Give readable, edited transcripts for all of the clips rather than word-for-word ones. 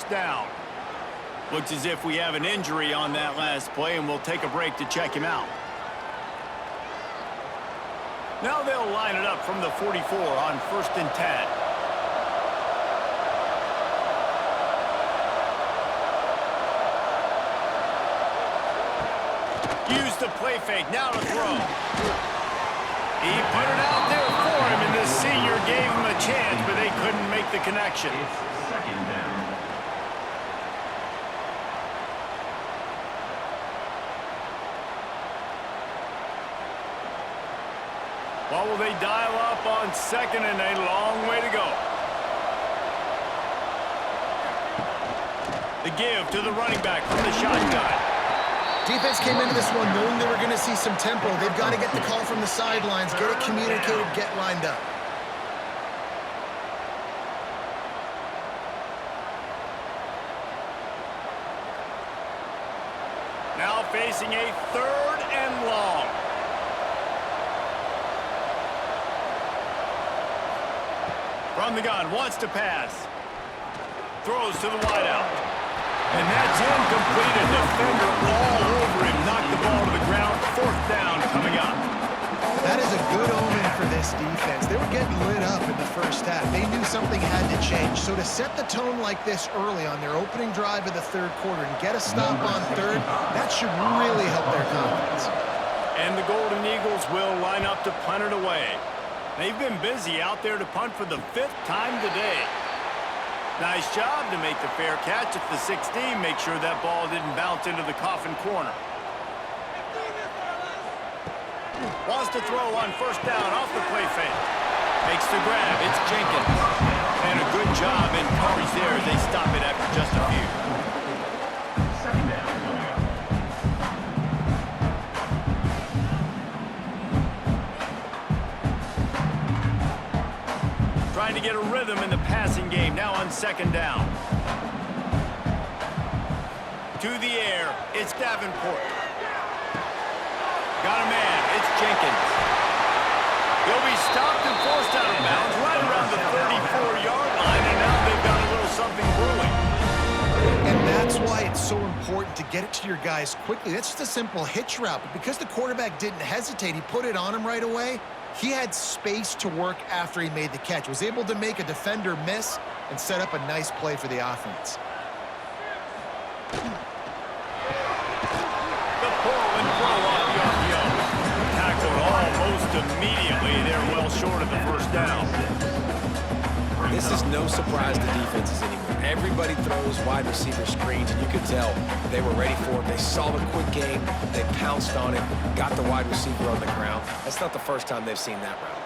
first down. Looks as if we have an injury on that last play, and we'll take a break to check him out. Now they'll line it up from the 44 on 1st and 10. Use the play fake, now to throw. He put it out there for him, and the senior gave him a chance, but they couldn't make the connection. It's 2nd down. Well, will they dial up on 2nd and a long way to go? The give to the running back from the shotgun. Defense came into this one knowing they were going to see some tempo. They've got to get the call from the sidelines, get it communicated, get lined up. Now facing a 3rd and long. From the gun, wants to pass. Throws to the wideout. And that's incomplete. A defender all over him. Knocked the ball to the ground. 4th down coming up. That is a good omen for this defense. They were getting lit up in the first half. They knew something had to change. So to set the tone like this early on their opening drive of the 3rd quarter and get a stop on 3rd, that should really help their confidence. And the Golden Eagles will line up to punt it away. They've been busy out there to punt for the 5th time today. Nice job to make the fair catch at the 16. Make sure that ball didn't bounce into the coffin corner. Wants to throw on 1st down off the play fake. Makes the grab. It's Jenkins. And a good job in coverage there as they stop it after just a few. 2nd down coming up. Trying to get a rhythm in the passing game now on 2nd down. To the air, it's Davenport. Got a man, it's Jenkins. He'll be stopped and forced out of bounds right around the 34-yard line, and now they've got a little something brewing. And that's why it's so important to get it to your guys quickly. That's just a simple hitch route. But because the quarterback didn't hesitate, he put it on him right away. He had space to work after he made the catch. Was able to make a defender miss and set up a nice play for the offense. The pull and throw off the RPO. Tackled almost immediately. They're well short of the 1st down. This is no surprise to defenses anymore. Everybody throws wide receiver screens, and you could tell they were ready for it. They saw the quick game. They pounced on it, got the wide receiver on the ground. That's not the first time they've seen that route.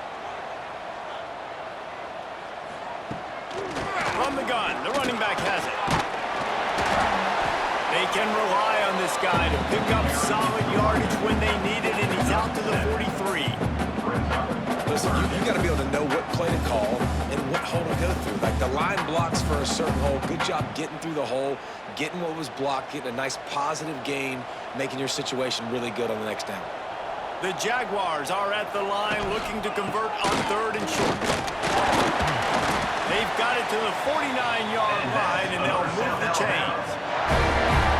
From the gun, the running back has it. They can rely on this guy to pick up solid yardage when they need it, and he's out to the 43. Listen, you got to be able to know what play to call and what hole to go through. Like the line blocks for a certain hole. Good job getting through the hole, getting what was blocked, getting a nice positive gain, making your situation really good on the next down. The Jaguars are at the line looking to convert on 3rd and short. They've got it to the 49-yard line, and they'll move the chains.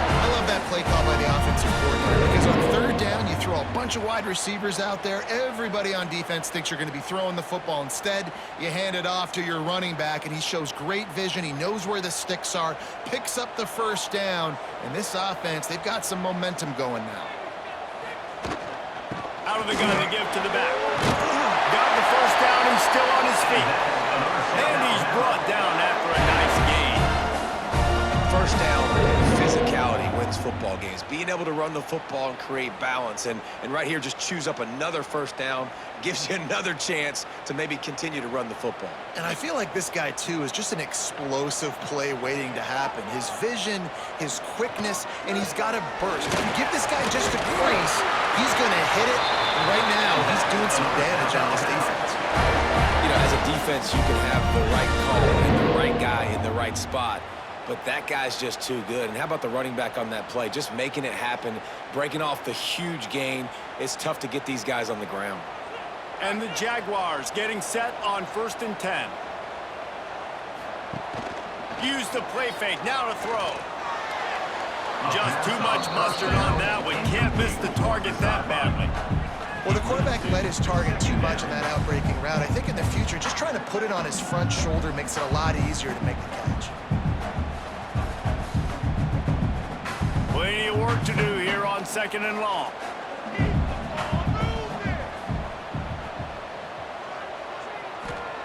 I love that play call by the offensive coordinator because on 3rd down, you throw a bunch of wide receivers out there. Everybody on defense thinks you're going to be throwing the football. Instead, you hand it off to your running back, and he shows great vision. He knows where the sticks are, picks up the 1st down. And this offense, they've got some momentum going now. Out of the gun to give to the back. Got the 1st down and still on his feet. And he's brought down after a nice gain. 1st down, physicality wins football games. Being able to run the football and create balance. And right here, just choose up another 1st down, gives you another chance to maybe continue to run the football. And I feel like this guy, too, is just an explosive play waiting to happen. His vision, his quickness, and he's got a burst. If you give this guy just a crease, he's going to hit it. And right now, he's doing some damage on this defense. You know, as a defense, you can have the right call and the right guy in the right spot. But that guy's just too good. And how about the running back on that play? Just making it happen, breaking off the huge gain. It's tough to get these guys on the ground. And the Jaguars getting set on 1st and 10. Use the play fake. Now to throw. Just too much mustard on that one. Can't miss the target that badly. Well, the quarterback let his target too much in that outbreaking route. I think in the future, just trying to put it on his front shoulder makes it a lot easier to make the catch. Plenty of work to do here on 2nd and long.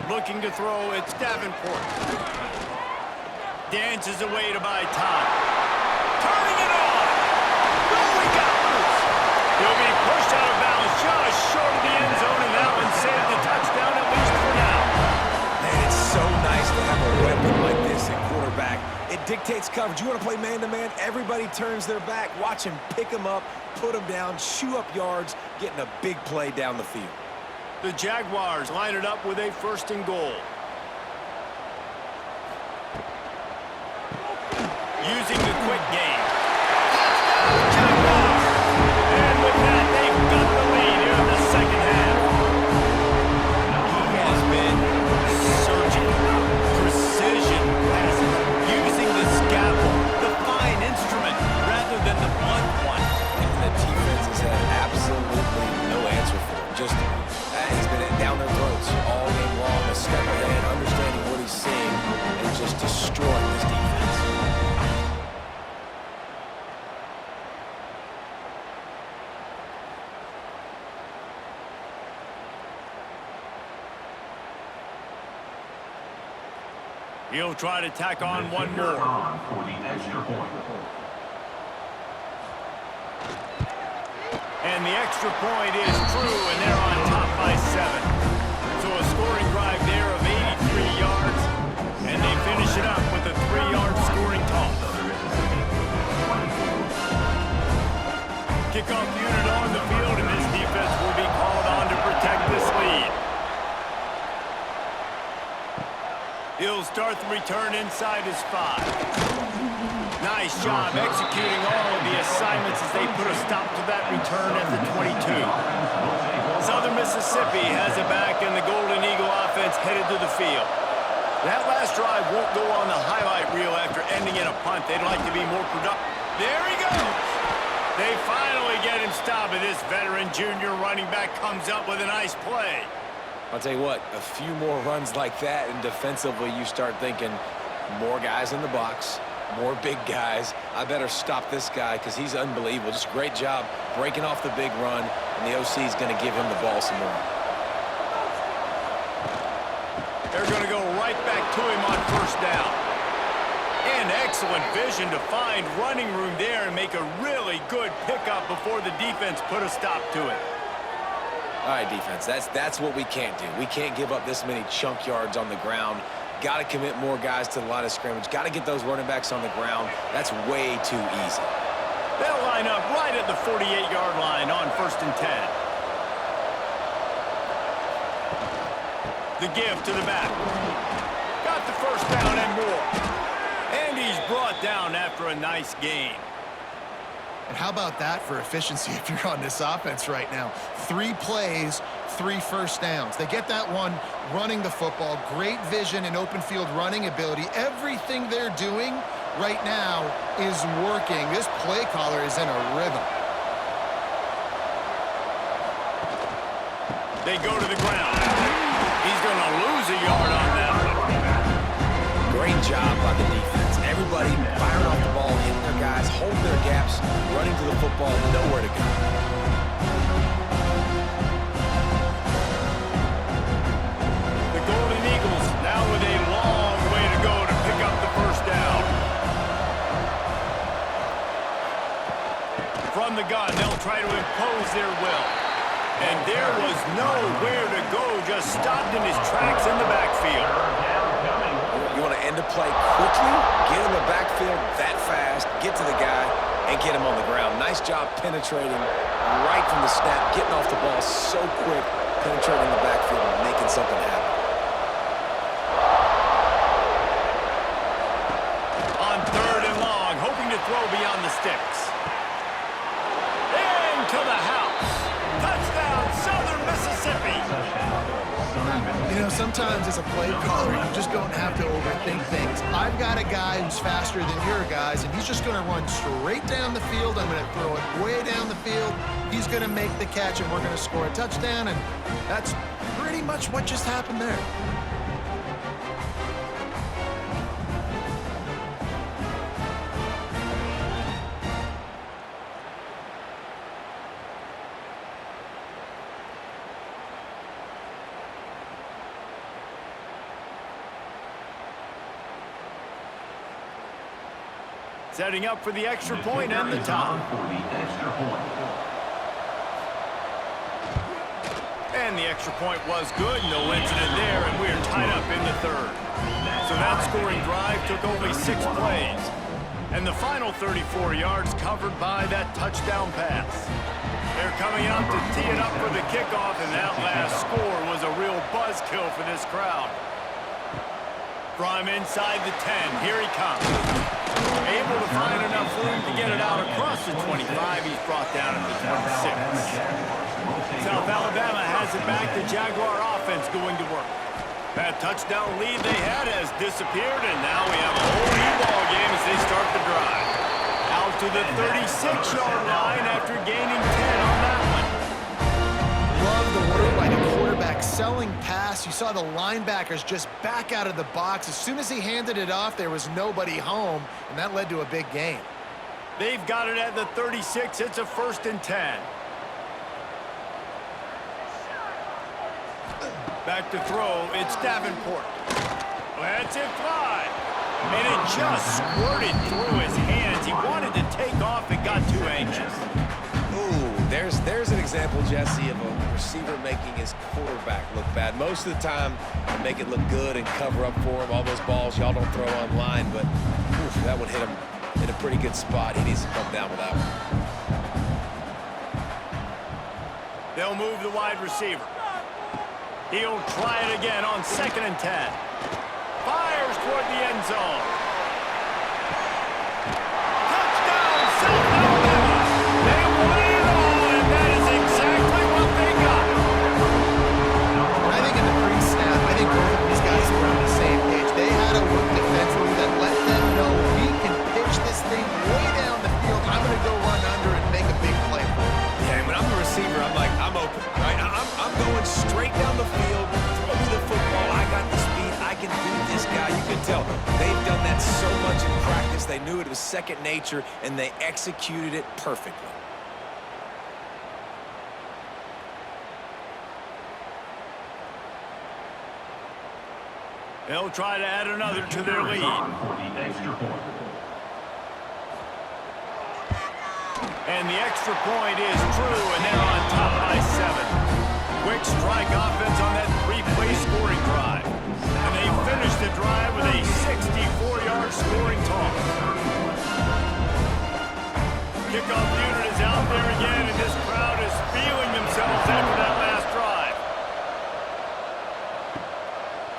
Looking to throw, it's Davenport. Dances away to buy time. Turning it on! Oh, he got loose! He'll be pushed out of bounds just short of the end zone, and that one saved the touchdown at least for now. Man, it's so nice to have a weapon like this at quarterback. It dictates coverage. You want to play man-to-man, everybody turns their back. Watch him pick him up, put him down, chew up yards, getting a big play down the field. The Jaguars line it up with a 1st and goal. Using the quick game. Touchdown, Jaguars! And with that, they've got the lead here in the 2nd half. He has been surgical, precision passes, using the scalpel, the fine instrument, rather than the blunt one. And the defense has had absolutely no answer for him. Just, he's been down their throats all game long, a step ahead, understanding what he's seeing, and just destroying this defense. He'll try to tack on one Kicker more. on for the extra point. And the extra point is true, and they're on top by 7. So a scoring drive there of 83 yards, and they finish it up with a 3-yard scoring toss. Kickoff unit on the field, and this defense will be called on to protect this lead. He'll start the return inside his 5. Nice job executing all of the assignments as they put a stop to that return at the 22. Southern Mississippi has it back, and the Golden Eagle offense headed to the field. That last drive won't go on the highlight reel after ending in a punt. They'd like to be more productive. There he goes! They finally get him stopped, and this veteran junior running back comes up with a nice play. I'll tell you what, a few more runs like that, and defensively you start thinking more guys in the box, more big guys. I better stop this guy because he's unbelievable. Just a great job breaking off the big run, and the OC is going to give him the ball some more. They're going to go right back to him on 1st down. And excellent vision to find running room there and make a really good pickup before the defense put a stop to it. All right, defense, that's what we can't do. We can't give up this many chunk yards on the ground. Got to commit more guys to the line of scrimmage. Got to get those running backs on the ground. That's way too easy. They'll line up right at the 48-yard line on 1st and 10. The give to the back. Got the 1st down and more. And he's brought down after a nice gain. And how about that for efficiency if you're on this offense right now? 3 plays, 3 first downs. They get that one running the football, great vision and open field running ability. Everything they're doing right now is working. This play caller is in a rhythm. They go to the ground. He's going to lose a yard on that one. Great job by the defense. Everybody firing off the ball, hitting their guys, holding their gaps, running to the football, nowhere to go. The Golden Eagles now with a long way to go to pick up the 1st down. From the gun, they'll try to impose their will. And there was nowhere to go, just stopped in his tracks in the backfield. You want to end the play quickly, get in the backfield that fast, get to the guy, and get him on the ground. Nice job penetrating right from the snap, getting off the ball so quick, penetrating the backfield and making something happen. On 3rd and long, hoping to throw beyond the sticks. Into the house. Touchdown, Southern Mississippi. You know, sometimes as a play caller, you just don't have to overthink things. I've got a guy who's faster than your guys, and he's just going to run straight down the field. I'm going to throw it way down the field. He's going to make the catch, and we're going to score a touchdown, and that's pretty much what just happened there. Setting up for the extra point and the top. And the extra point was good. No incident there, and we're tied up in the third. So that scoring drive took only 6 plays. And the final 34 yards covered by that touchdown pass. They're coming out to tee it up for the kickoff, and that last score was a real buzzkill for this crowd. From inside the 10, here he comes. Able to find enough room to get it out across the 25. He's brought down at the 26. South Alabama has it back. The Jaguar offense going to work. That touchdown lead they had has disappeared, and now we have a whole new ball game as they start the drive. Out to the 36-yard line after gaining 10 on that one. Love the work by the quarterback selling pass. You saw the linebackers just back out of the box. As soon as he handed it off, there was nobody home, and that led to a big gain. They've got it at the 36. It's a 1st and 10. Back to throw. It's Davenport. Lets it fly. And it just squirted through his hands. He wanted to take off and got too anxious. Ooh, there's an example, Jesse, of a receiver making his quarterback look bad. Most of the time, they make it look good and cover up for him. All those balls y'all don't throw online, but oof, that one hit him in a pretty good spot. He needs to come down with that one. They'll move the wide receiver. He'll try it again on 2nd and 10. Fires toward the end zone. Touchdown, South Alabama! They won it all, and that is exactly what they got. I think in the pre-snap, I think both of these guys were on the same page. They had a look defensively that let them know we can pitch this thing way down the field. I'm going to go run under and make a big play for it. Yeah, when I'm the receiver, I'm like, I'm open, right? I'm going straight down the field, throw me the football. I got the speed. I can beat this guy. You can tell they've done that so much in practice. They knew it was second nature, and they executed it perfectly. They'll try to add another to their lead. And the extra point is true, and they're on top by 7. Quick strike offense on that 3-play scoring drive. And they finish the drive with a 64-yard scoring toss. Kickoff unit is out there again, and this crowd is feeling themselves after that last drive.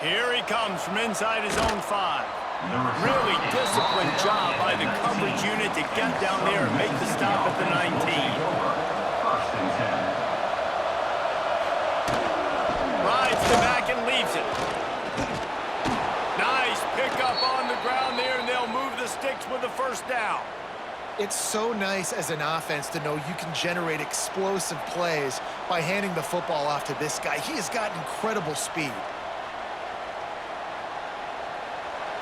Here he comes from inside his own 5. Really disciplined job by the coverage unit to get down there and make the stop at the 19. Rides the back and leaves it. Nice pickup on the ground there, and they'll move the sticks with the 1st down. It's so nice as an offense to know you can generate explosive plays by handing the football off to this guy. He has got incredible speed.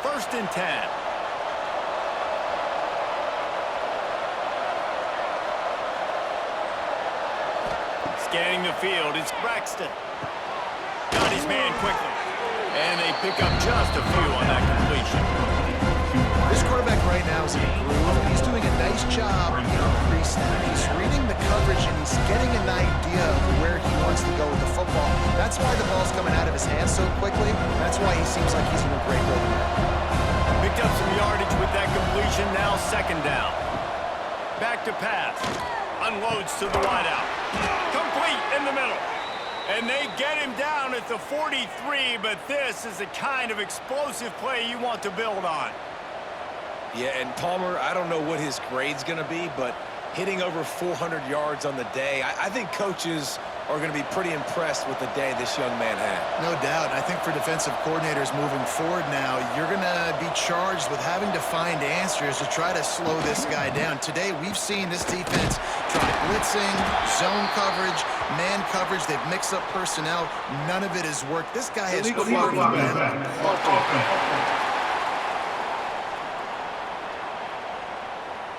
1st and 10. Scanning the field, it's Braxton. Got his man quickly. And they pick up just a few on that completion. This quarterback right now is in a groove. He's doing a nice job in pre-snap. He's reading the coverage, and he's getting an idea of where he wants to go with the football. That's why the ball's coming out of his hands so quickly. That's why he seems like he's in a great rhythm now. Picked up some yardage with that completion, now 2nd down. Back to pass. Unloads to the wideout. Complete in the middle. And they get him down at the 43, but this is the kind of explosive play you want to build on. Yeah, and Palmer, I don't know what his grade's going to be, but hitting over 400 yards on the day. I think coaches are going to be pretty impressed with the day this young man had. No doubt. I think for defensive coordinators moving forward now, you're going to be charged with having to find answers to try to slow this guy down. Today, we've seen this defense try blitzing, zone coverage, man coverage. They've mixed up personnel. None of it has worked. This guy has Illegal cleared flag them. offense.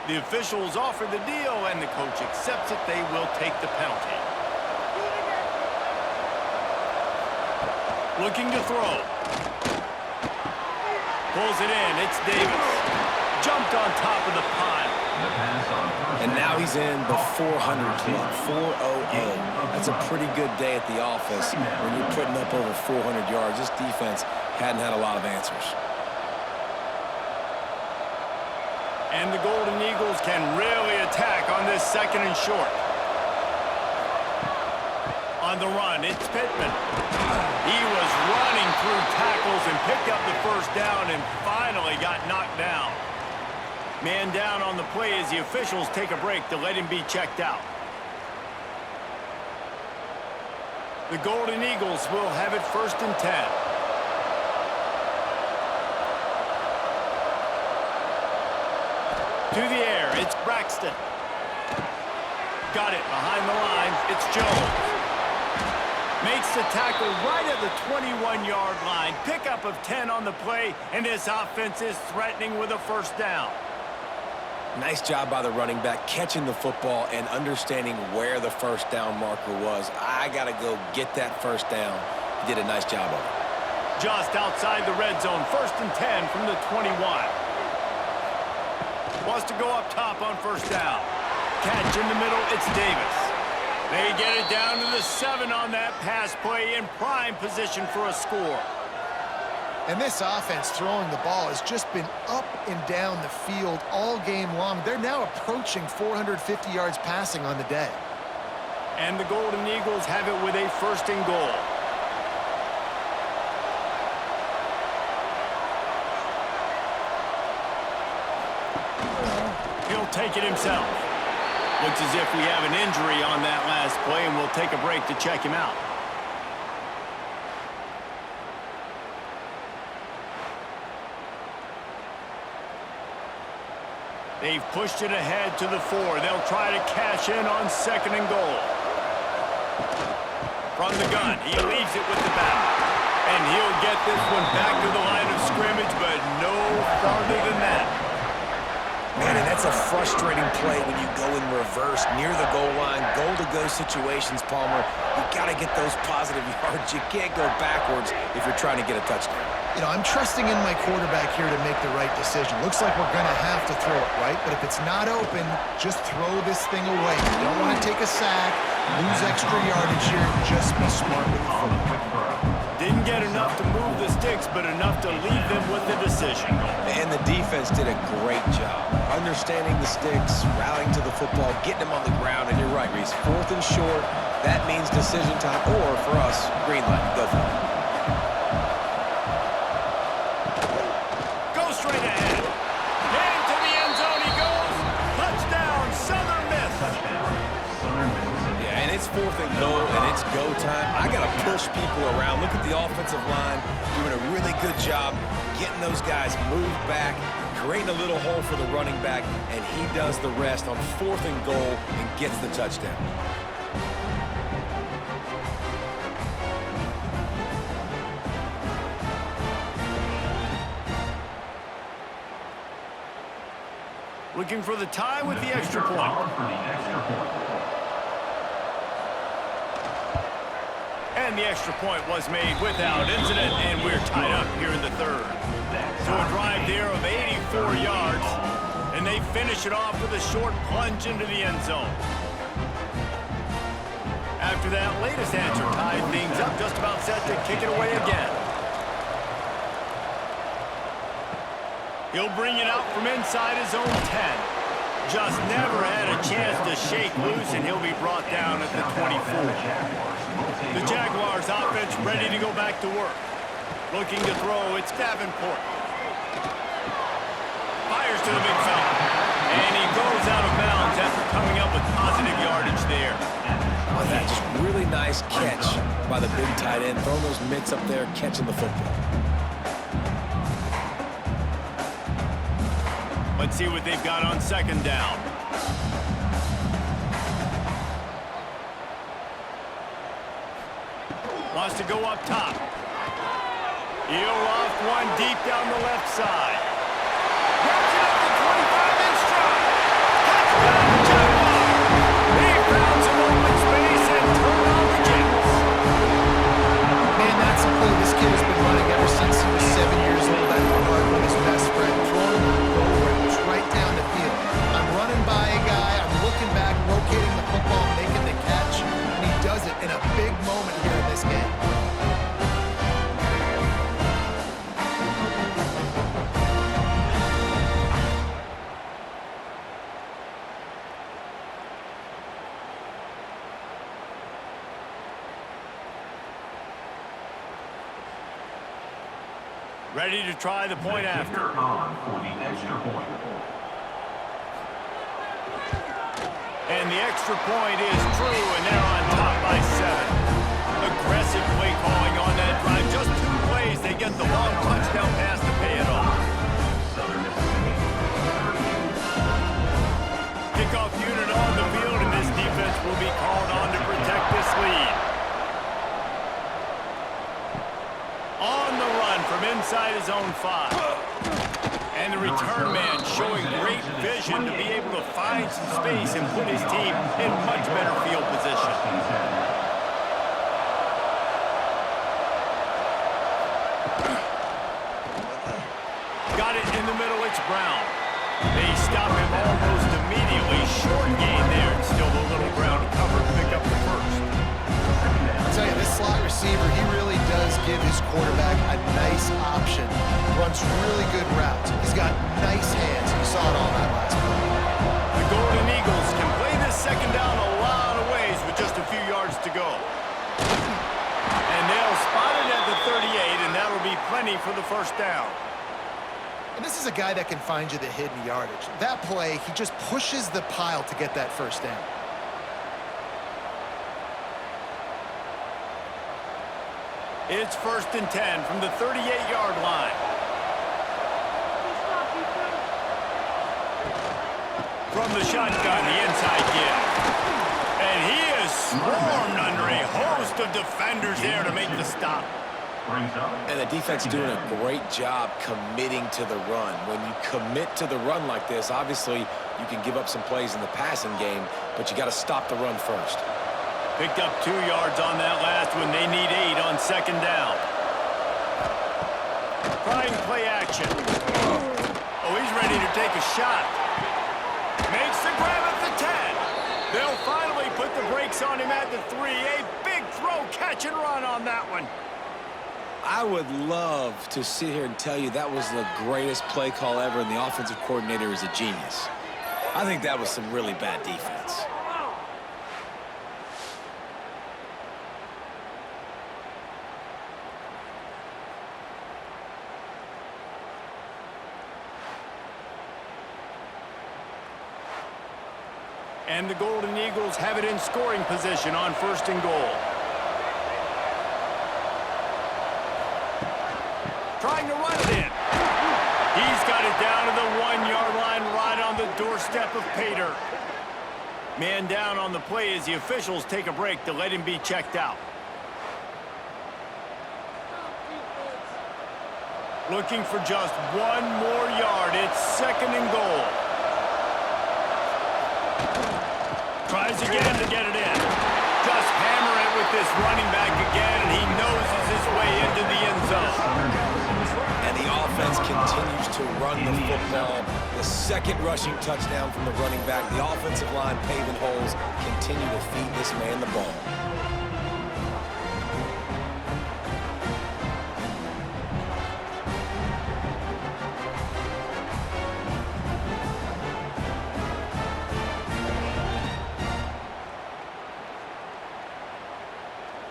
The officials offer the deal, and the coach accepts it. They will take the penalty. Looking to throw. Pulls it in. It's Davis. Jumped on top of the pile. And now he's in the 400 club, 400. That's a pretty good day at the office when you're putting up over 400 yards. This defense hadn't had a lot of answers. And the Golden Eagles can really attack on this second and short. On the run, it's Pittman. He was running through tackles and picked up the first down and finally got knocked down. Man down on the play as the officials take a break to let him be checked out. The Golden Eagles will have it 1st and 10. To the air, it's Braxton. Got it behind the line, it's Jones. Makes the tackle right at the 21-yard line. Pickup of 10 on the play, and this offense is threatening with a first down. Nice job by the running back, catching the football and understanding where the first down marker was. I got to go get that first down. He did a nice job of it. Just outside the red zone, 1st and 10 from the 21. Wants to go up top on first down. Catch in the middle, it's Davis. They get it down to the 7 on that pass play in prime position for a score. And this offense throwing the ball has just been up and down the field all game long. They're now approaching 450 yards passing on the day. And the Golden Eagles have it with a 1st and goal. He'll take it himself. Looks as if we have an injury on that last play, and we'll take a break to check him out. They've pushed it ahead to the 4. They'll try to cash in on 2nd and goal. From the gun, he leaves it with the back. And he'll get this one back to the line of scrimmage, but no farther than that. Man, and that's a frustrating play when you go in reverse near the goal line. Goal-to-go situations, Palmer. You got to get those positive yards. You can't go backwards if you're trying to get a touchdown. You know, I'm trusting in my quarterback here to make the right decision. Looks like we're going to have to throw it, right? But if it's not open, just throw this thing away. You don't want to take a sack, lose extra yardage here. Just be smart with the football. Didn't get enough to move the sticks, but enough to leave them with the decision. And the defense did a great job. Understanding the sticks, rallying to the football, getting them on the ground. And you're right, Reese. 4th and short, that means decision time. Or, for us, green light. Go for it. It's 4th and goal, and it's go time. I got to push people around. Look at the offensive line doing a really good job getting those guys moved back, creating a little hole for the running back, and he does the rest on 4th and goal and gets the touchdown. Looking for the tie with the extra point. And the extra point was made without incident, and we're tied up here in the 3rd. So a drive there of 84 yards, and they finish it off with a short plunge into the end zone. After that latest answer tied things up, just about set to kick it away again. He'll bring it out from inside his own 10. Just never had a chance to shake loose, and he'll be brought down at the 24. The Jaguars offense ready to go back to work. Looking to throw, it's Davenport. Fires to the big fella. And he goes out of bounds after coming really nice catch by the big tight end, throwing those mitts up there, catching the football. Let's see what they've got on second down. Wants to go up top. He'll loft one deep down the left side. Grabs it up to 25 in stride. Touchdown, Jaguars! He found some open space and turned on the Jets. Man, that's a play this kid has been running ever since he was 7 years old at the park with his best friend, throwing go routes right down the field. I'm running by a guy, I'm looking back, rotating the football, making the catch, and he does it in a big moment here in this game. Ready to try the point after. On for the extra point. And the extra point is true, and they're on top by 7. Aggressive play calling on that drive. Just 2 plays, they get the long touchdown pass to pay it off. Southern Mississippi. Kickoff unit on the field, and this defense will be called on to protect this lead. On the run from inside his own 5. And the return man showing great vision to be able to find some space and put his team in much better field position. Got it in the middle, it's Brown. They stop him almost immediately. Short gain there, and still a little ground to cover to pick up the first. I'll tell you, this slot receiver, he really does give his quarterback a nice option. Runs really good routes. He's got nice hands. You saw it all that last play. The Golden Eagles can play this second down a lot of ways with just a few yards to go. And they'll spot it at the 38, and that'll be plenty for the first down. And this is a guy that can find you the hidden yardage. That play, he just pushes the pile to get that first down. It's 1st and 10 from the 38-yard line. From the shotgun, the inside give. And he is swarmed under a host of defenders there to make the stop. And the defense doing a great job committing to the run. When you commit to the run like this, obviously you can give up some plays in the passing game, but you got to stop the run first. Picked up 2 yards on that last one. They need 8 on second down. Trying play action. Oh, he's ready to take a shot. Makes the grab at the 10. They'll finally put the brakes on him at the 3. A big throw, catch and run on that one. I would love to sit here and tell you that was the greatest play call ever and the offensive coordinator is a genius. I think that was some really bad defense. And the Golden Eagles have it in scoring position on 1st and goal. Trying to run it in. He's got it down to the 1-yard line right on the doorstep of Pater. Man down on the play as the officials take a break to let him be checked out. Looking for just 1 more yard. It's 2nd and goal. Tries again to get it in. Just hammer it with this running back again, and he noses his way into the end zone. And the offense continues to run the football. The 2nd rushing touchdown from the running back. The offensive line paving holes continue to feed this man the ball.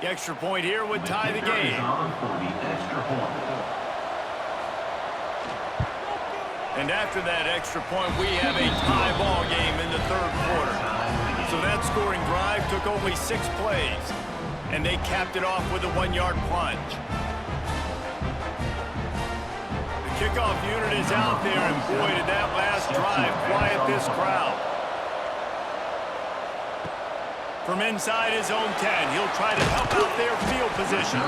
The extra point here would tie the game. And after that extra point, we have a tie ball game in the 3rd quarter. So that scoring drive took only 6 plays. And they capped it off with a 1-yard plunge. The kickoff unit is out there, and boy, did that last drive quiet this crowd. From inside his own 10, he'll try to help out their field position.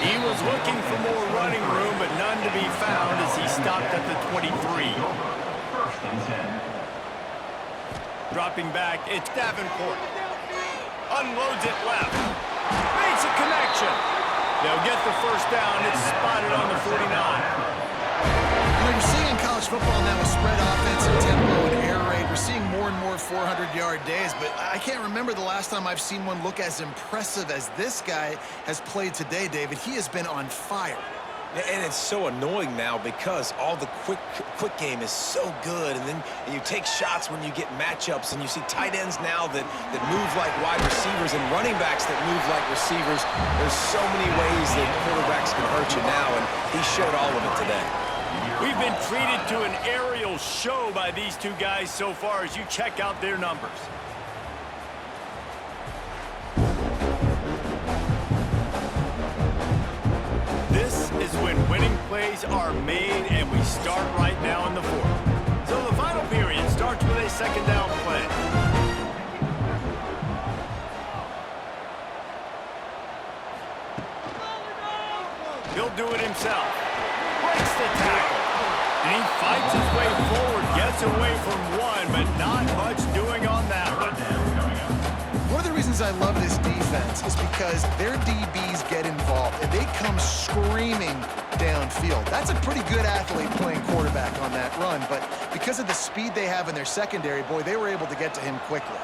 He was looking for more running room, but none to be found as he stopped at the 23. First and 10. Dropping back, it's Davenport. Unloads it left. Makes a connection. They'll get the first down. It's spotted on the 49. You're seeing in college football now a spread offense and tempo and air raid. We're seeing more and more 400-yard days, but I can't remember the last time I've seen one look as impressive as this guy has played today, David. He has been on fire. And it's so annoying now because all the quick game is so good, and then you take shots when you get matchups, and you see tight ends now that move like wide receivers and running backs that move like receivers. There's so many ways that quarterbacks can hurt you now, and he showed all of it today. We've been treated to an aerial show by these two guys so far as you check out their numbers. This is when winning plays are made, and we start right now in the fourth. So the final period starts with a second down play. He'll do it himself. Breaks the tackle. And he fights his way forward, gets away from one, but not much doing on that one. One of the reasons I love this defense is because their DBs get involved, and they come screaming downfield. That's a pretty good athlete playing quarterback on that run, but because of the speed they have in their secondary, boy, they were able to get to him quickly.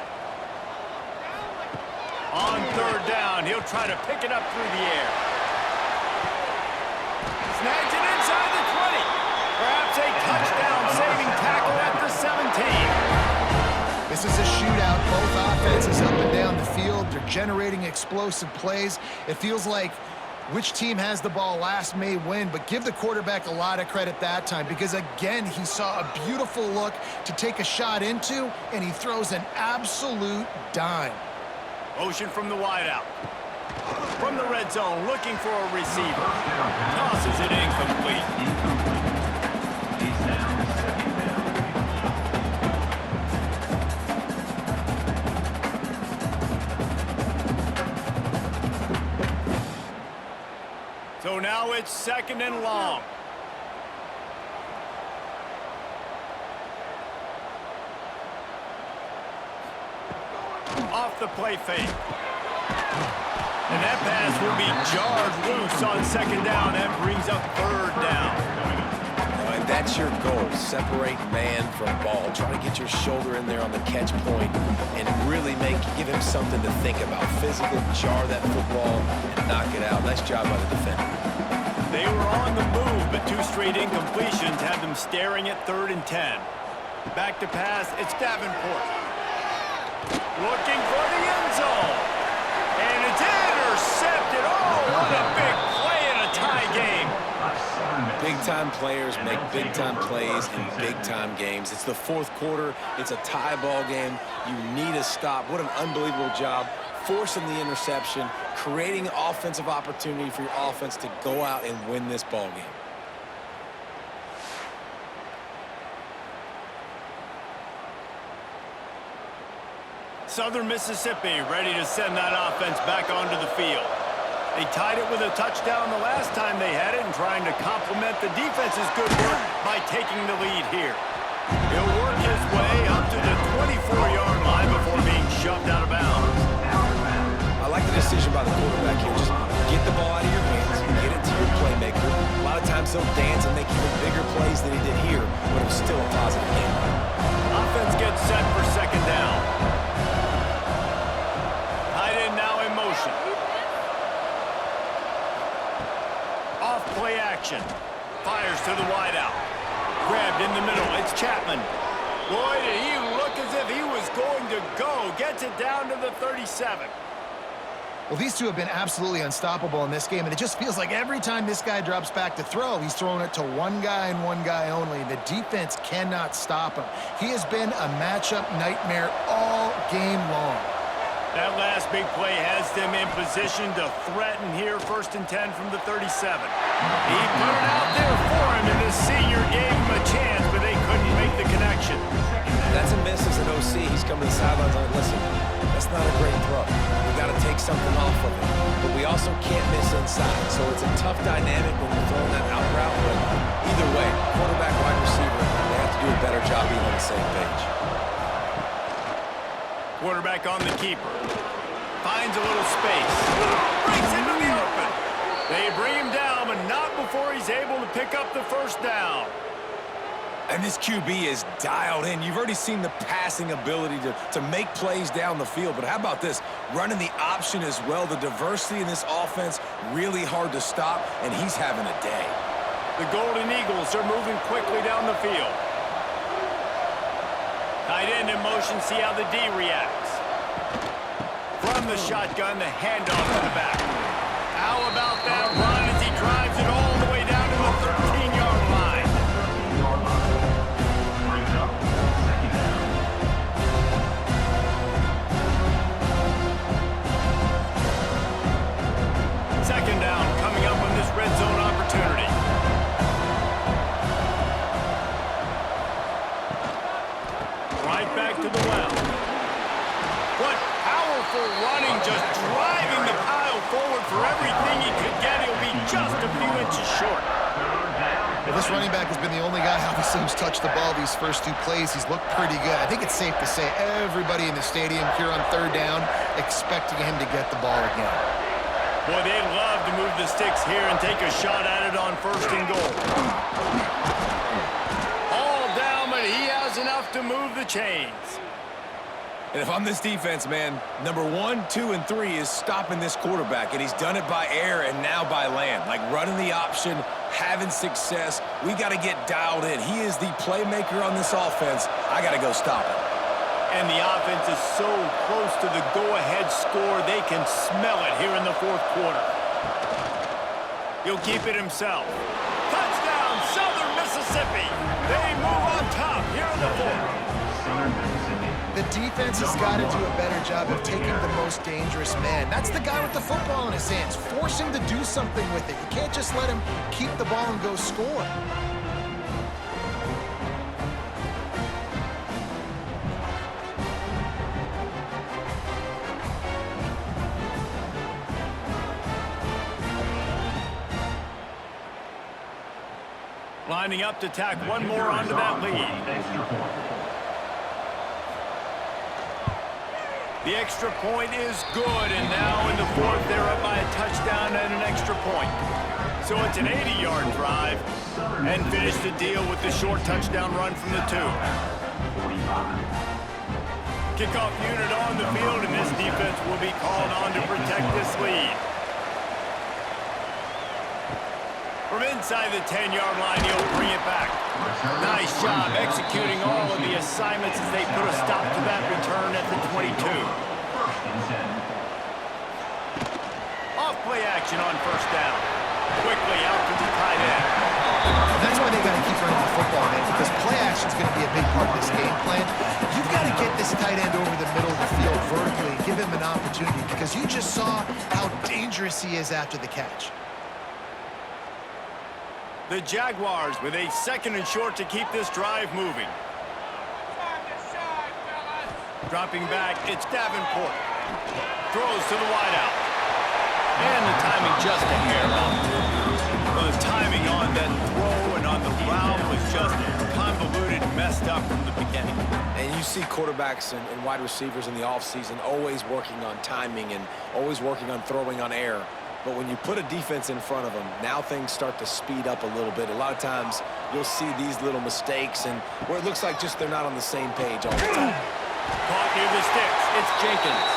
On third down, he'll try to pick it up through the air. Snags it inside the 20. Perhaps a touchdown-saving tackle at the 17. This is a shootout. Both offenses up and down the field. They're generating explosive plays. It feels like which team has the ball last may win, but give the quarterback a lot of credit that time because, again, he saw a beautiful look to take a shot into, and he throws an absolute dime. Motion from the wideout. From the red zone, looking for a receiver. Tosses it incomplete. He's down, second down. So now it's second and long. Off the play fake. And that pass will be jarred loose on second down. That brings up third down. All right, that's your goal. Separate man from ball. Try to get your shoulder in there on the catch point and really give him something to think about. Physically jar that football and knock it out. Nice job by the defender. They were on the move, but two straight incompletions have them staring at 3rd and 10. Back to pass, it's Davenport. Looking for the end zone. And it's intercepted. Oh, what a big play in a tie game. Big-time players make big-time plays in big-time games. It's the fourth quarter. It's a tie ball game. You need a stop. What an unbelievable job forcing the interception, creating offensive opportunity for your offense to go out and win this ball game. Southern Mississippi ready to send that offense back onto the field. They tied it with a touchdown the last time they had it and trying to complement the defense's good work by taking the lead here. He'll work his way up to the 24-yard line before being shoved out of bounds. I like the decision by the quarterback here. Just get the ball out of your hands, get it to your playmaker. A lot of times he'll dance and make even bigger plays than he did here, but it was still a positive game. Offense gets set for second down. Tight end now in motion. Off play action. Fires to the wideout. Grabbed in the middle. It's Chapman. Boy, did he look as if he was going to go. Gets it down to the 37. Well, these two have been absolutely unstoppable in this game, and it just feels like every time this guy drops back to throw, he's throwing it to one guy and one guy only. The defense cannot stop him. He has been a matchup nightmare all game long. That last big play has them in position to threaten here, 1st and 10 from the 37. He put it out there for him, and the senior gave him a chance, but they couldn't make the connection. That's a miss as an OC. He's coming to the sidelines like, listen, that's not a great throw. We got to take something off of it. But we also can't miss inside. So it's a tough dynamic when we're throwing that out route. But either way, quarterback, wide receiver, they have to do a better job being on the same page. Quarterback on the keeper. Finds a little space. Breaks into the open. They bring him down, but not before he's able to pick up the 1st down. And this QB is dialed in. You've already seen the passing ability to make plays down the field. But how about this? Running the option as well. The diversity in this offense, really hard to stop, and he's having a day. The Golden Eagles are moving quickly down the field. Tight end in motion, see how the D reacts. From the shotgun, the handoff to the back. How about that run as he drives it all the way down to the 13-yard line? Brings up 2nd down. Second down coming up on this red zone opportunity. Right back to the well. What powerful running, just driving the pile forward for everything he could get. He'll be just a few inches short. Well, this running back has been the only guy, obviously, who's touched the ball these first 2 plays. He's looked pretty good. I think it's safe to say everybody in the stadium here on 3rd down expecting him to get the ball again. Boy, they'd love to move the sticks here and take a shot at it on 1st and goal. All down, but he has enough to move the chains. And if I'm this defense, man, number 1, 2, and 3 is stopping this quarterback, and he's done it by air and now by land. Like running the option, having success. We got to get dialed in. He is the playmaker on this offense. I got to go stop him. And the offense is so close to the go-ahead score, they can smell it here in the 4th quarter. He'll keep it himself. Touchdown, Southern Mississippi. They move on top here in the 4th. Southern Mississippi. The defense has got to do a better job of taking the most dangerous man. That's the guy with the football in his hands. Force him to do something with it. You can't just let him keep the ball and go score. Lining up to tack one more onto that lead. Extra point. The extra point is good, and now in the 4th, they're up by a touchdown and an extra point. So it's an 80-yard drive, and finish the deal with the short touchdown run from the 2. 45. Kickoff unit on the field, and this defense will be called on to protect this lead. From inside the 10-yard line, he'll bring it back. Nice job executing all of the assignments as they put a stop to that return at the 22. 1st and 10. Off play action on 1st down. Quickly out to the tight end. That's why they got to keep running the football, man, because play action is going to be a big part of this game plan. You've got to get this tight end over the middle of the field vertically and give him an opportunity, because you just saw how dangerous he is after the catch. The Jaguars with a 2nd and short to keep this drive moving. Dropping back, it's Davenport. Throws to the wideout. And the timing just a hair off. Well, the timing on that throw and on the route was just convoluted, messed up from the beginning. And you see quarterbacks and wide receivers in the offseason always working on timing and always working on throwing on air. But when you put a defense in front of them, now things start to speed up a little bit. A lot of times you'll see these little mistakes and where it looks like just they're not on the same page all the time. Caught near the sticks. It's Jenkins.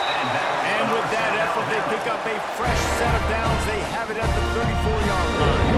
And with that effort, they pick up a fresh set of downs. They have it at the 34-yard line.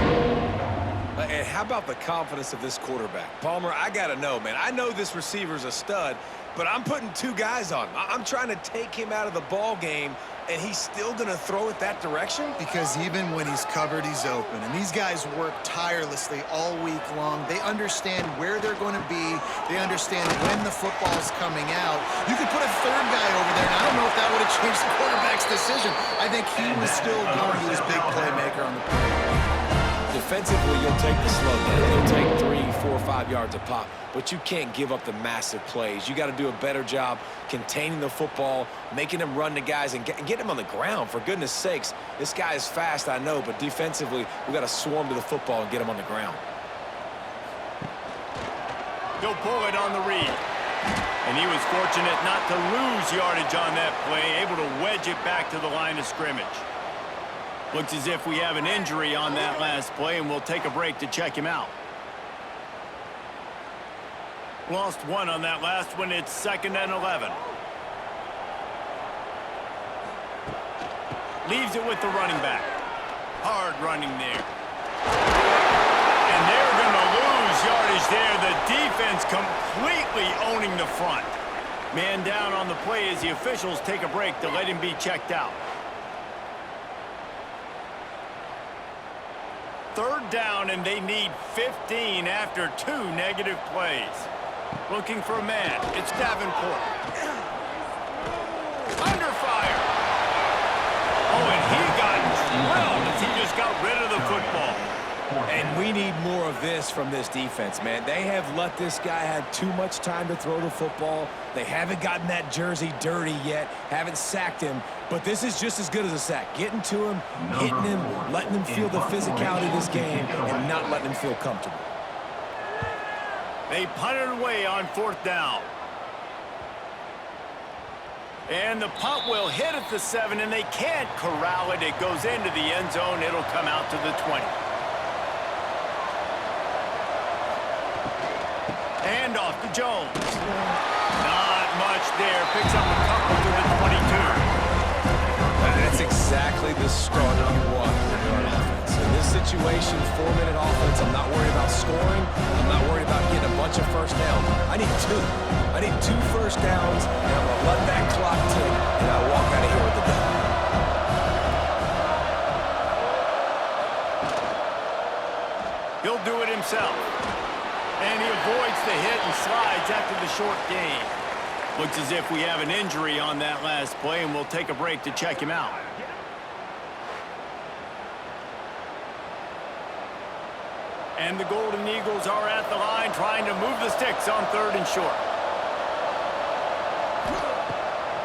And how about the confidence of this quarterback? Palmer, I got to know, man. I know this receiver's a stud, but I'm putting two guys on him. I'm trying to take him out of the ball game, and he's still going to throw it that direction? Because even when he's covered, he's open. And these guys work tirelessly all week long. They understand where they're going to be. They understand when the football's coming out. You could put a third guy over there, and I don't know if that would have changed the quarterback's decision. I think he was still going to his big playmaker on the play. Defensively, you'll take the slow down. You'll take 3, 4, 5 yards a pop, but you can't give up the massive plays. You got to do a better job containing the football, making them run the guys, and get him on the ground. For goodness sakes, this guy is fast, I know, but defensively, we got to swarm to the football and get him on the ground. He'll pull it on the read. And he was fortunate not to lose yardage on that play, able to wedge it back to the line of scrimmage. Looks as if we have an injury on that last play, and we'll take a break to check him out. Lost one on that last one. It's 2nd and 11. Leaves it with the running back. Hard running there. And they're going to lose yardage there. The defense completely owning the front. Man down on the play as the officials take a break to let him be checked out. 3rd down, and they need 15 after 2 negative plays. Looking for a man. It's Davenport. Under fire. Oh, and he got drilled as he just got rid of the football. And we need more of this from this defense, man. They have let this guy have too much time to throw the football. They haven't gotten that jersey dirty yet, haven't sacked him, but this is just as good as a sack. Getting to him, hitting him, letting him feel the physicality of this game, and not letting him feel comfortable. They punted away on 4th down. And the punt will hit at the 7, and they can't corral it. It goes into the end zone. It'll come out to the 20. Hand off to Jones. Not much there. Picks up a couple to the 22. That's exactly the start you want when you're on offense. In this situation, 4-minute offense, I'm not worried about scoring. I'm not worried about getting a bunch of first downs. I need 2. I need 2 first downs, and I'm going to let that clock tick, and I walk out of here with the dub. He'll do it himself. And he avoids the hit and slides after the short gain. Looks as if we have an injury on that last play, and we'll take a break to check him out. And the Golden Eagles are at the line trying to move the sticks on 3rd and short.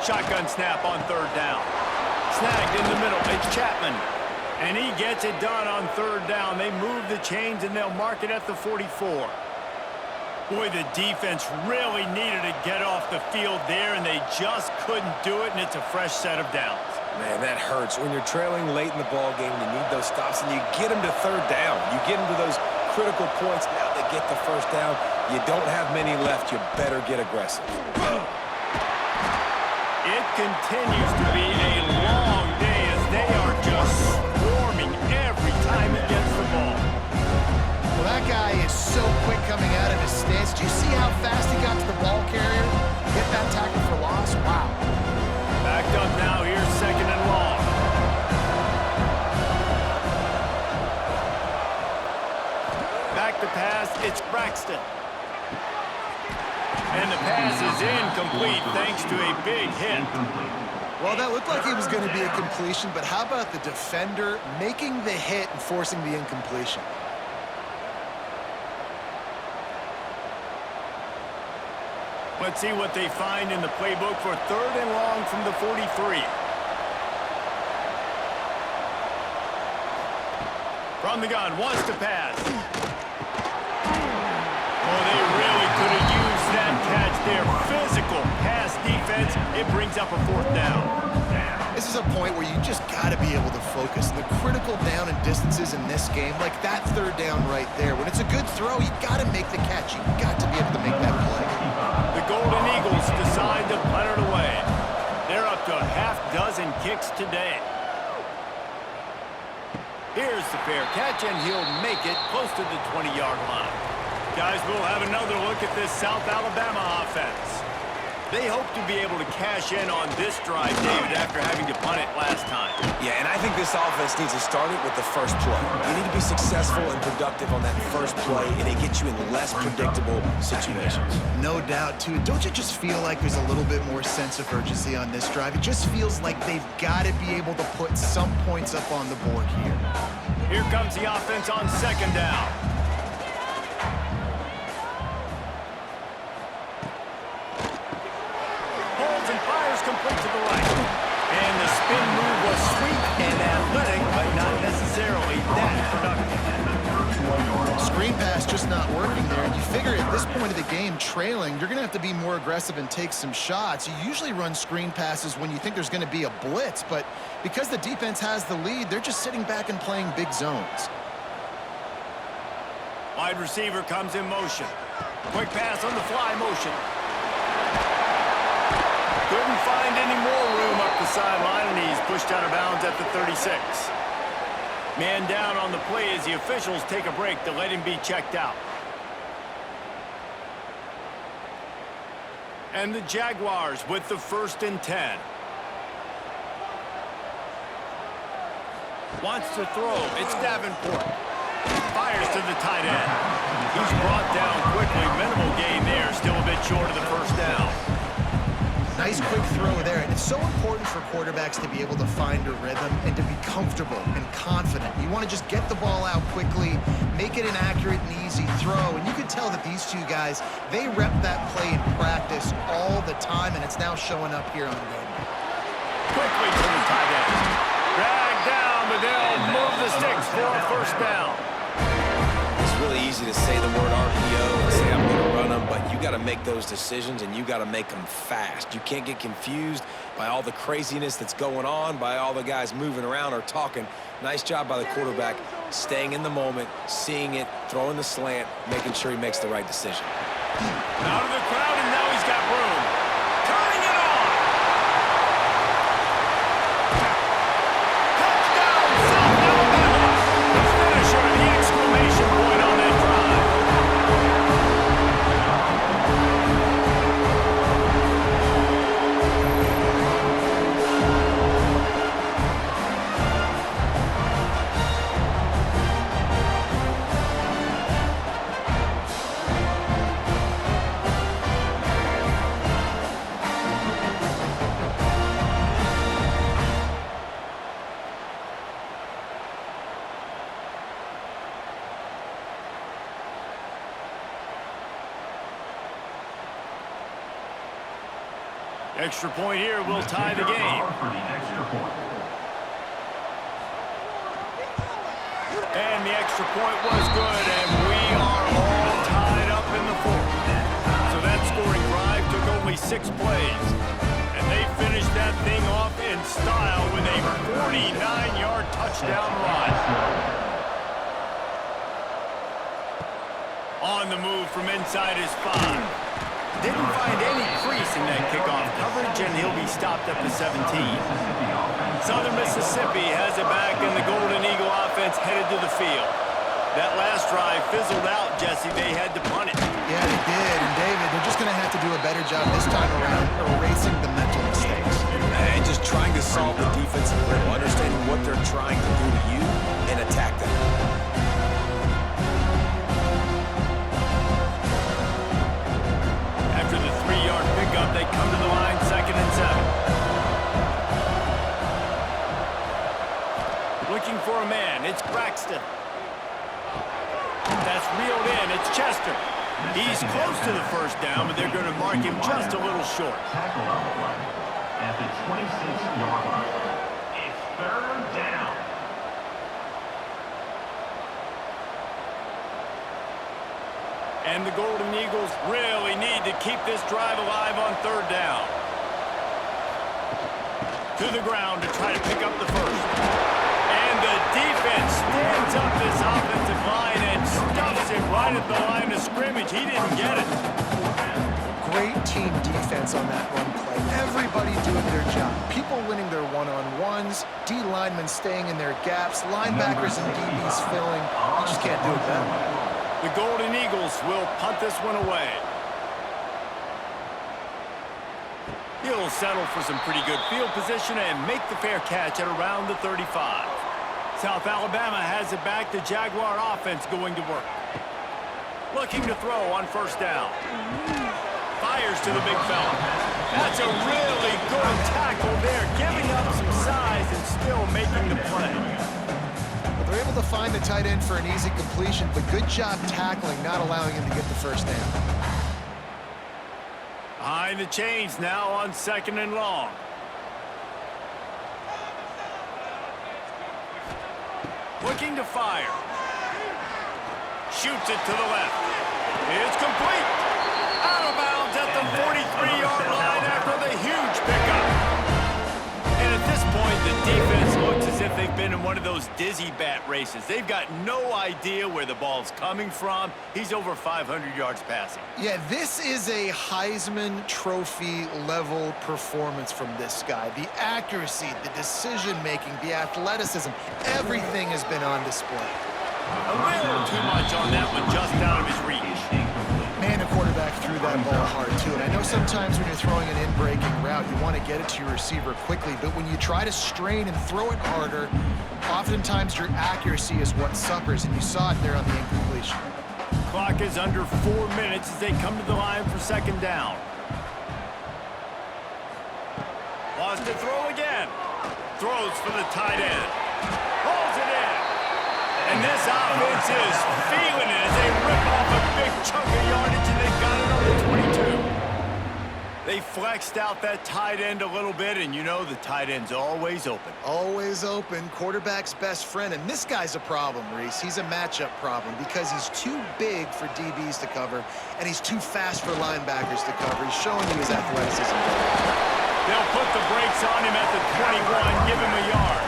Shotgun snap on 3rd down. Snagged in the middle. It's Chapman. And he gets it done on 3rd down. They move the chains, and they'll mark it at the 44. Boy, the defense really needed to get off the field there, and they just couldn't do it, and it's a fresh set of downs. Man, that hurts. When you're trailing late in the ball game, you need those stops, and you get them to 3rd down. You get them to those critical points. Now they get the first down. You don't have many left. You better get aggressive. It continues to be a long day as they are just swarming every time he gets the ball. Well, that guy is so quick coming out of his stance. Do you see how fast he got to the ball carrier? Get that tackle for loss? Wow. Backed up now. Here's 2nd and long. Back to pass. It's Braxton. And the pass is incomplete thanks to a big hit. Well, that looked like it was going to be a completion, but how about the defender making the hit and forcing the incompletion? Let's see what they find in the playbook for 3rd and long from the 43. From the gun, wants to pass. Oh, they really could have used that catch there. Physical pass defense. It brings up a 4th down. This is a point where you just got to be able to focus. The critical down and distances in this game, like that 3rd down right there. When it's a good throw, you got to make the catch. You got to be able to make that play. The Golden Eagles decide to punt it away. They're up to a half dozen kicks today. Here's the fair catch, and he'll make it close to the 20-yard line. Guys, we'll have another look at this South Alabama offense. They hope to be able to cash in on this drive, David, after having to punt it last time. Yeah, and I think this offense needs to start it with the first play. You need to be successful and productive on that first play, and it gets you in less predictable situations. No doubt, too. Don't you just feel like there's a little bit more sense of urgency on this drive? It just feels like they've got to be able to put some points up on the board here. Here comes the offense on second down. Holds and fires complete to the right. And the spin move was sweet and athletic, but not necessarily that productive. Screen pass just not working there. And you figure at this point of the game, trailing, you're going to have to be more aggressive and take some shots. You usually run screen passes when you think there's going to be a blitz, but because the defense has the lead, they're just sitting back and playing big zones. Wide receiver comes in motion. Quick pass on the fly motion. Couldn't find any more room up the sideline, and he's pushed out of bounds at the 36. Man down on the play as the officials take a break to let him be checked out. And the Jaguars with the 1st and 10. Wants to throw. It's Davenport. Fires to the tight end. He's brought down quickly. Minimal gain there. Still a bit short of the first down. Nice quick throw there. And it's so important for quarterbacks to be able to find a rhythm and to be comfortable and confident. You want to just get the ball out quickly, make it an accurate and easy throw. And you can tell that these two guys, they rep that play in practice all the time, and it's now showing up here on game. Quickly to the tight end. Dragged down, but they'll move the sticks for a first down. It's really easy to say the word RPO and say I'm going to run them, but you got to make those decisions, and you got to make them fast. You can't get confused by all the craziness that's going on, by all the guys moving around or talking. Nice job by the quarterback, staying in the moment, seeing it, throwing the slant, making sure he makes the right decision. Out of the crowd, and now he's got room. Turning it on. Touchdown, South Alabama. The finisher, the exclamation point on that drive. Extra point here will tie the game. For the extra point. And the extra point was good, and we are all tied up in the fourth. So that scoring drive took only 6 plays. And they finished that thing off in style with a 49-yard touchdown run. On the move from inside his 5. Didn't find any crease in that kickoff coverage, and he'll be stopped up to 17. Southern Mississippi has it back, and the Golden Eagle offense headed to the field. That last drive fizzled out, Jesse. They had to punt it. Yeah, they did. And David, they're just going to have to do a better job this time around erasing the mental mistakes. And just trying to solve the defensive riddle, understanding what they're trying to do to you and attack them. After the 3-yard pickup, they come to the line, 2nd and 7. Looking for a man. It's Braxton. That's reeled in. It's Chester. He's close to the first down, but they're going to mark him just a little short. Tackle on the play at the 26-yard line. It's 3rd down. And the Golden Eagles really need to keep this drive alive on 3rd down. To the ground to try to pick up the first. And the defense stands up this offensive line and stuffs it right at the line of scrimmage. He didn't get it. great team defense on that run play. Everybody doing their job. People winning their one-on-ones, D linemen staying in their gaps, linebackers and DBs filling. You just can't do it better. The Golden Eagles will punt this one away. He'll settle for some pretty good field position and make the fair catch at around the 35. South Alabama has it back. The Jaguar offense going to work. Looking to throw on first down. Fires to the big fella. That's a really good tackle there, giving up some size and still making the play. Well, they're able to find the tight end for an easy completion, but good job tackling, not allowing him to get the first down. Behind the chains now on 2nd and long. Looking to fire. Shoots it to the left. It's complete. Out of bounds at the 43-yard line after the huge pickup. And at this point, the defense looks as if they've been in one of those dizzy bat races. They've got no idea where the ball's coming from. He's over 500 yards passing. Yeah, this is a Heisman Trophy level performance from this guy. The accuracy, the decision-making, the athleticism, everything has been on display. A little too much on that one, just out of his reach. Man, the quarterback threw that ball hard, too. And I know sometimes when you're throwing an in-breaking route, you want to get it to your receiver quickly. But when you try to strain and throw it harder, oftentimes your accuracy is what suffers. And you saw it there on the incompletion. Clock is under 4 minutes as they come to the line for 2nd down. Wants to throw again. Throws for the tight end. Pulls it in. And this offense is feeling it as they rip off a big chunk of yardage, and they've got it on the 22. They flexed out that tight end a little bit, and you know the tight end's always open. Always open. Quarterback's best friend. And this guy's a problem, Reese. He's a matchup problem because he's too big for DBs to cover, and he's too fast for linebackers to cover. He's showing you his athleticism. They'll put the brakes on him at the 21, give him a yard.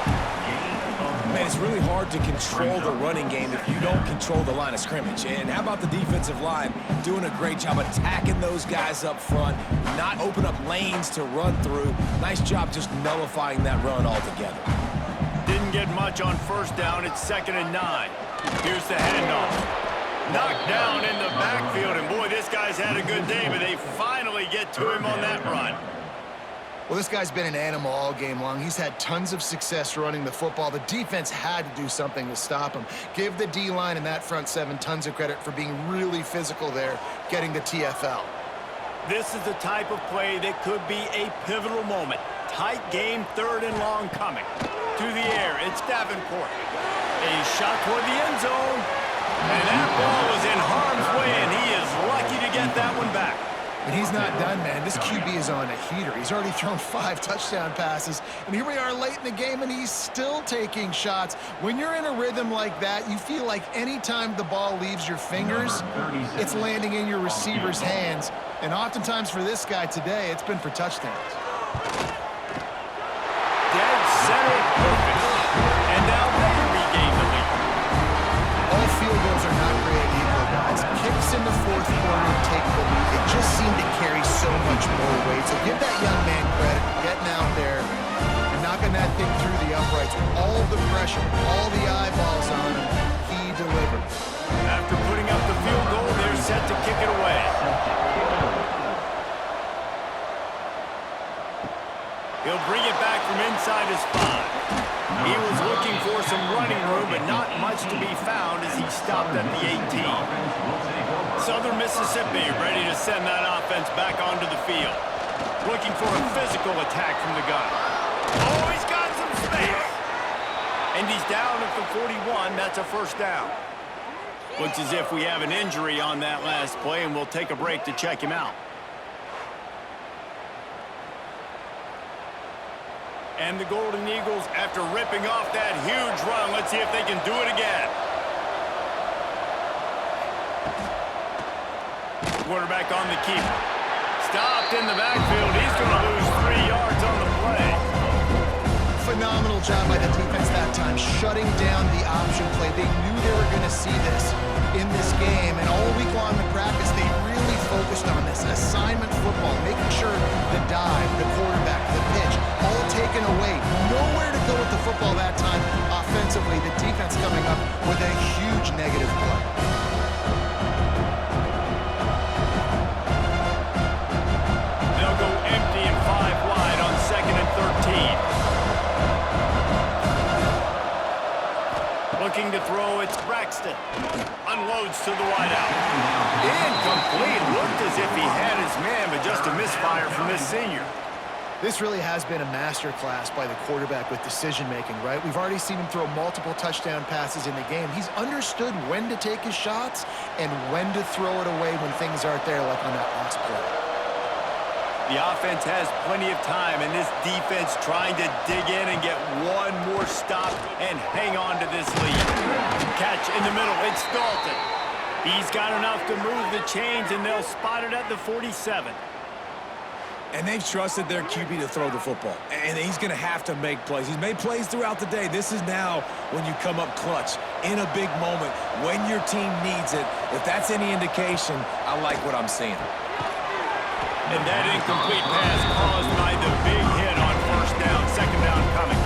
Man, it's really hard to control the running game if you don't control the line of scrimmage. And how about the defensive line doing a great job attacking those guys up front, not open up lanes to run through. Nice job just nullifying that run altogether. Didn't get much on first down. It's 2nd and 9. Here's the handoff. Knocked down in the backfield, and boy, this guy's had a good day, but they finally get to him on that run. Well, this guy's been an animal all game long. He's had tons of success running the football. The defense had to do something to stop him. Give the D-line and that front seven tons of credit for being really physical there, getting the TFL. This is the type of play that could be a pivotal moment. Tight game, 3rd and long coming. To the air, it's Davenport. A shot toward the end zone. And that ball is in harm's way, and he is lucky to get that one back. And he's not done, man. This QB is on a heater. He's already thrown 5 touchdown passes. And here we are late in the game, and he's still taking shots. When you're in a rhythm like that, you feel like any time the ball leaves your fingers, it's landing in your receiver's hands. And oftentimes for this guy today, it's been for touchdowns. Dead center perfect. And now they regain the lead. All field goals are not created equal, guys. Kicks in the 4th quarter take the lead. It just seemed to carry so much more weight. So give that young man credit for getting out there and knocking that thing through the uprights with all the pressure, all the eyeballs on him. He delivered. After putting up the field goal, they're set to kick it away. He'll bring it back from inside his 5. He was looking for some running room, but not much to be found as he stopped at the 18. Southern Mississippi ready to send that offense back onto the field. Looking for a physical attack from the gun. Oh, he's got some space. And he's down at the 41. That's a first down. Looks as if we have an injury on that last play, and we'll take a break to check him out. And the Golden Eagles, after ripping off that huge run, let's see if they can do it again. Quarterback on the keeper. Stopped in the backfield. He's going to lose 3 yards on the play. Phenomenal job by the defense that time, shutting down the option play. They knew they were going to see this. in this game, and all week long in practice, they really focused on this assignment football, making sure the dive, the quarterback, the pitch, all taken away. Nowhere to go with the football that time offensively. The defense coming up with a huge negative play. They'll go empty and 5 wide on 2nd and 13. Looking to throw, it's Braxton. Unloads to the wideout. Incomplete. Looked as if he had his man, but just a misfire from this senior. This really has been a master class by the quarterback with decision-making, right? We've already seen him throw multiple touchdown passes in the game. He's understood when to take his shots and when to throw it away when things aren't there, like on that last play. The offense has plenty of time, and this defense trying to dig in and get one more stop and hang on to this lead. Catch in the middle. It's Dalton. He's got enough to move the chains, and they'll spot it at the 47. And they've trusted their QB to throw the football. And he's going to have to make plays. He's made plays throughout the day. This is now when you come up clutch in a big moment when your team needs it. If that's any indication, I like what I'm seeing. And that incomplete pass caused by the big hit on 1st down, 2nd down coming.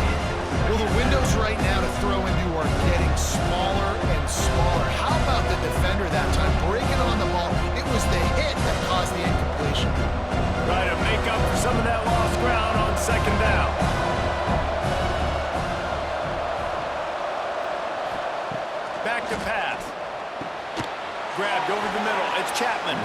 Well, the windows right now to throw into are getting smaller and smaller. How about the defender that time breaking on the ball? It was the hit that caused the incompletion. Try to make up for some of that lost ground on 2nd down. Back to pass. Grabbed over the middle. It's Chapman.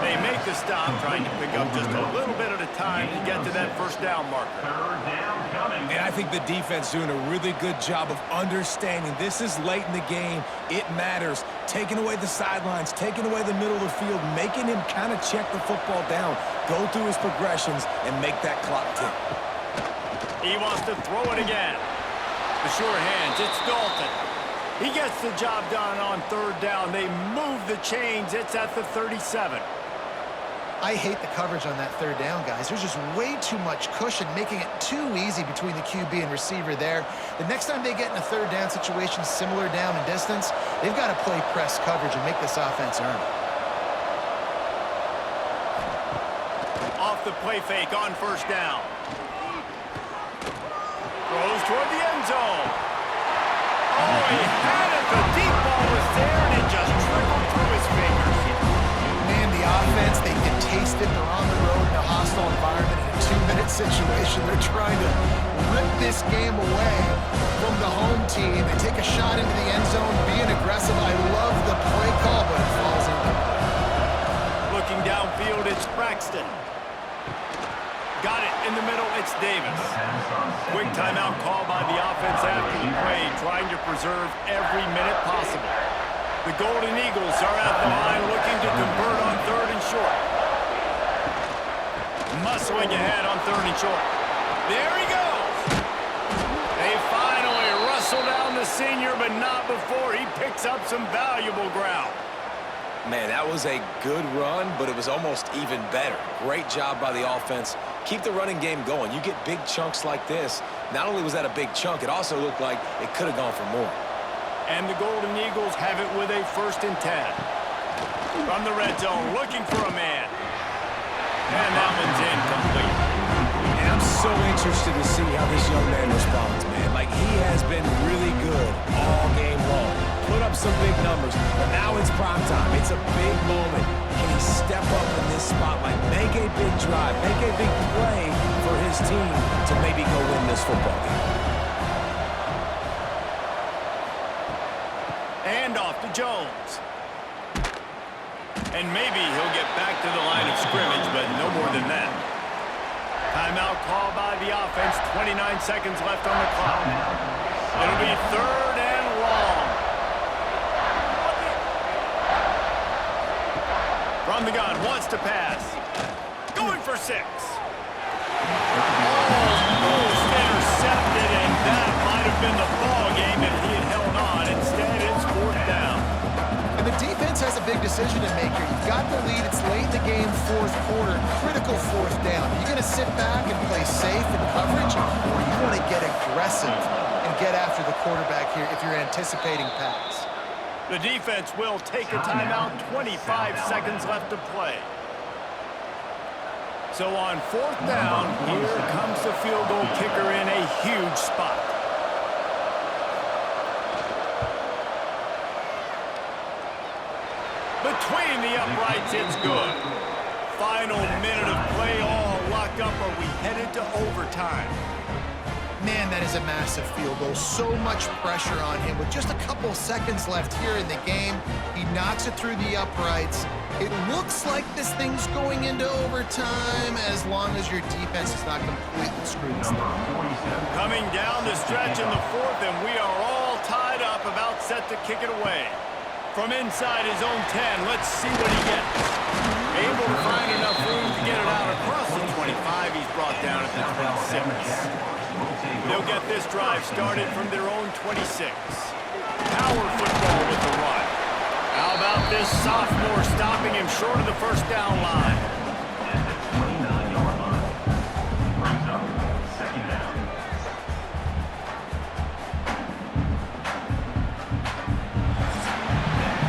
They make the stop, trying to pick up just a little bit at a time to get to that 1st down marker. 3rd down coming. And I think the defense doing a really good job of understanding this is late in the game. It matters. Taking away the sidelines, taking away the middle of the field, making him kind of check the football down, go through his progressions, and make that clock tick. He wants to throw it again. The sure hands. It's Dalton. He gets the job done on 3rd down. They move the chains. It's at the 37. I hate the coverage on that 3rd down, guys. There's just way too much cushion, making it too easy between the QB and receiver there. The next time they get in a 3rd down situation, similar down in distance, they've got to play press coverage and make this offense earn it. Off the play fake on 1st down. Throws toward the end zone. Oh, he had it. The deep ball was there, and it just trickled through his fingers. Man, the offense, they can taste it. They're on the road in a hostile environment in a 2-minute situation. They're trying to rip this game away from the home team. They take a shot into the end zone, being aggressive. I love the play call, but it falls incomplete. Looking downfield, it's Braxton. Got it in the middle, it's Davis. Quick timeout call by the offense after the play, trying to preserve every minute possible. The Golden Eagles are at the line looking to convert on 3rd and short. Muscling ahead on 3rd and short. There he goes. They finally wrestle down the senior, but not before he picks up some valuable ground. Man, that was a good run, but it was almost even better. Great job by the offense. Keep the running game going. You get big chunks like this. Not only was that a big chunk, it also looked like it could have gone for more. And the Golden Eagles have it with a 1st and 10. From the red zone, looking for a man. And that one's incomplete. And I'm so interested to see how this young man responds, man. Like, he has been really good all game long. Put up some big numbers, but now it's prime time. It's a big moment. Can he step up in this spotlight, make a big drive, make a big play for his team to maybe go win this football game? And off to Jones. And maybe he'll get back to the line of scrimmage, but no more than that. Timeout call by the offense. 29 seconds left on the clock. It'll be 3rd and long. From the gun, wants to pass. Going for 6. Almost intercepted, and that might have been the ball game if he had held on. Instead, it's 4th down. And the defense has a big decision to make here. You've got the lead. It's late in the game, 4th quarter, critical 4th down. Are you going to sit back and play safe in coverage, or are you going to get aggressive and get after the quarterback here if you're anticipating pass? The defense will take a timeout, 25 seconds left to play. So on 4th down, here comes the field goal kicker in a huge spot. Between the uprights, it's good. Final minute of play, all locked up. Are we headed to overtime? Man, that is a massive field goal. So much pressure on him. With just a couple seconds left here in the game, he knocks it through the uprights. It looks like this thing's going into overtime as long as your defense is not completely screwed this thing. Coming down the stretch in the 4th, and we are all tied up, about set to kick it away. From inside his own 10, let's see what he gets. Able to find enough room to get it out across the 25. He's brought down at the 26. They'll get this drive started from their own 26. Power football with the run. How about this sophomore stopping him short of the first down line?